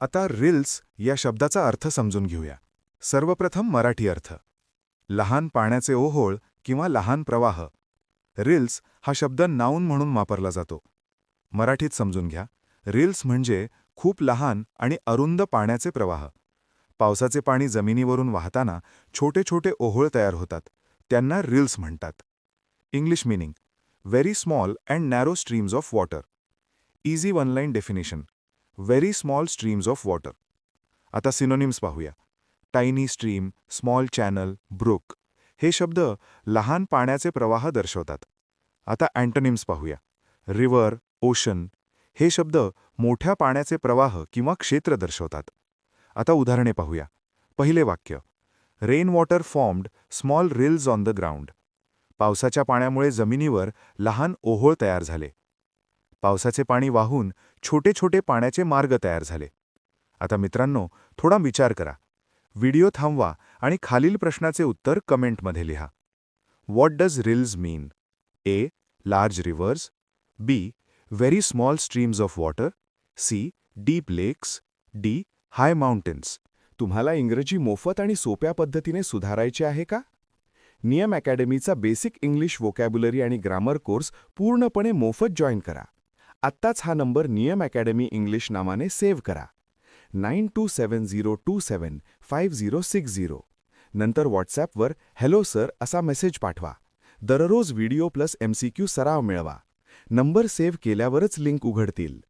आता रील्स या शब्दाचा अर्थ समजून घेऊया. सर्वप्रथम मराठी अर्थ. लहान पाण्याचे ओहोळ किंवा लहान प्रवाह. रील्स हा शब्द नाऊन म्हणून वापरला जातो. मराठीत समजून घ्या. रील्स म्हणजे खूप लहान आणि अरुंद पाण्याचे प्रवाह. पावसाचे पाणी जमिनीवरून वाहताना छोटे छोटे ओहोळ तयार होतात. त्यांना रील्स म्हणतात. English meaning: very small and narrow streams of water. Easy one line definition: very small streams of water. आता सिनोनिम्स पाहूया. Tiny stream, small channel, brook हे शब्द लहान पाण्याचे प्रवाह दर्शवतात. आता अँटोनिम्स पाहूया. रिव्हर, ओशन हे शब्द मोठ्या पाण्याचे प्रवाह किंवा क्षेत्र दर्शवतात. आता उदाहरणे पाहूया. पहिले वाक्य: rain water formed small reels on the ground. पावसाच्या पाण्यामुळे जमिनीवर लहान ओहोळ तयार झाले. पावसाचे पाणी वाहून छोटे छोटे पाण्याचे मार्ग तयार झाले. आता मित्रांनो, थोडा विचार करा. व्हिडिओ थांबवा आणि खालील प्रश्नाचे उत्तर कमेंटमध्ये लिहा. What does reels mean? A. Large rivers. B. Very small streams of water. C. Deep lakes. D. High mountains. तुम्हाला इंग्रजी मोफत आणि सोप्या पद्धतीने सुधारायचे आहे का? नियम अकॅडमीचा बेसिक इंग्लिश व्होकॅब्युलरी आणि ग्रामर कोर्स पूर्णपणे मोफत जॉईन करा. आत्ताच हा नंबर नियम अकॅडमी इंग्लिश नावाने सेव्ह करा. 9270275060. नंतर व्हॉट्सॲपवर हॅलो सर असा मेसेज पाठवा. दररोज व्हिडिओ प्लस MCQ सराव मिळवा. नंबर सेव्ह केल्यावरच लिंक उघडतील.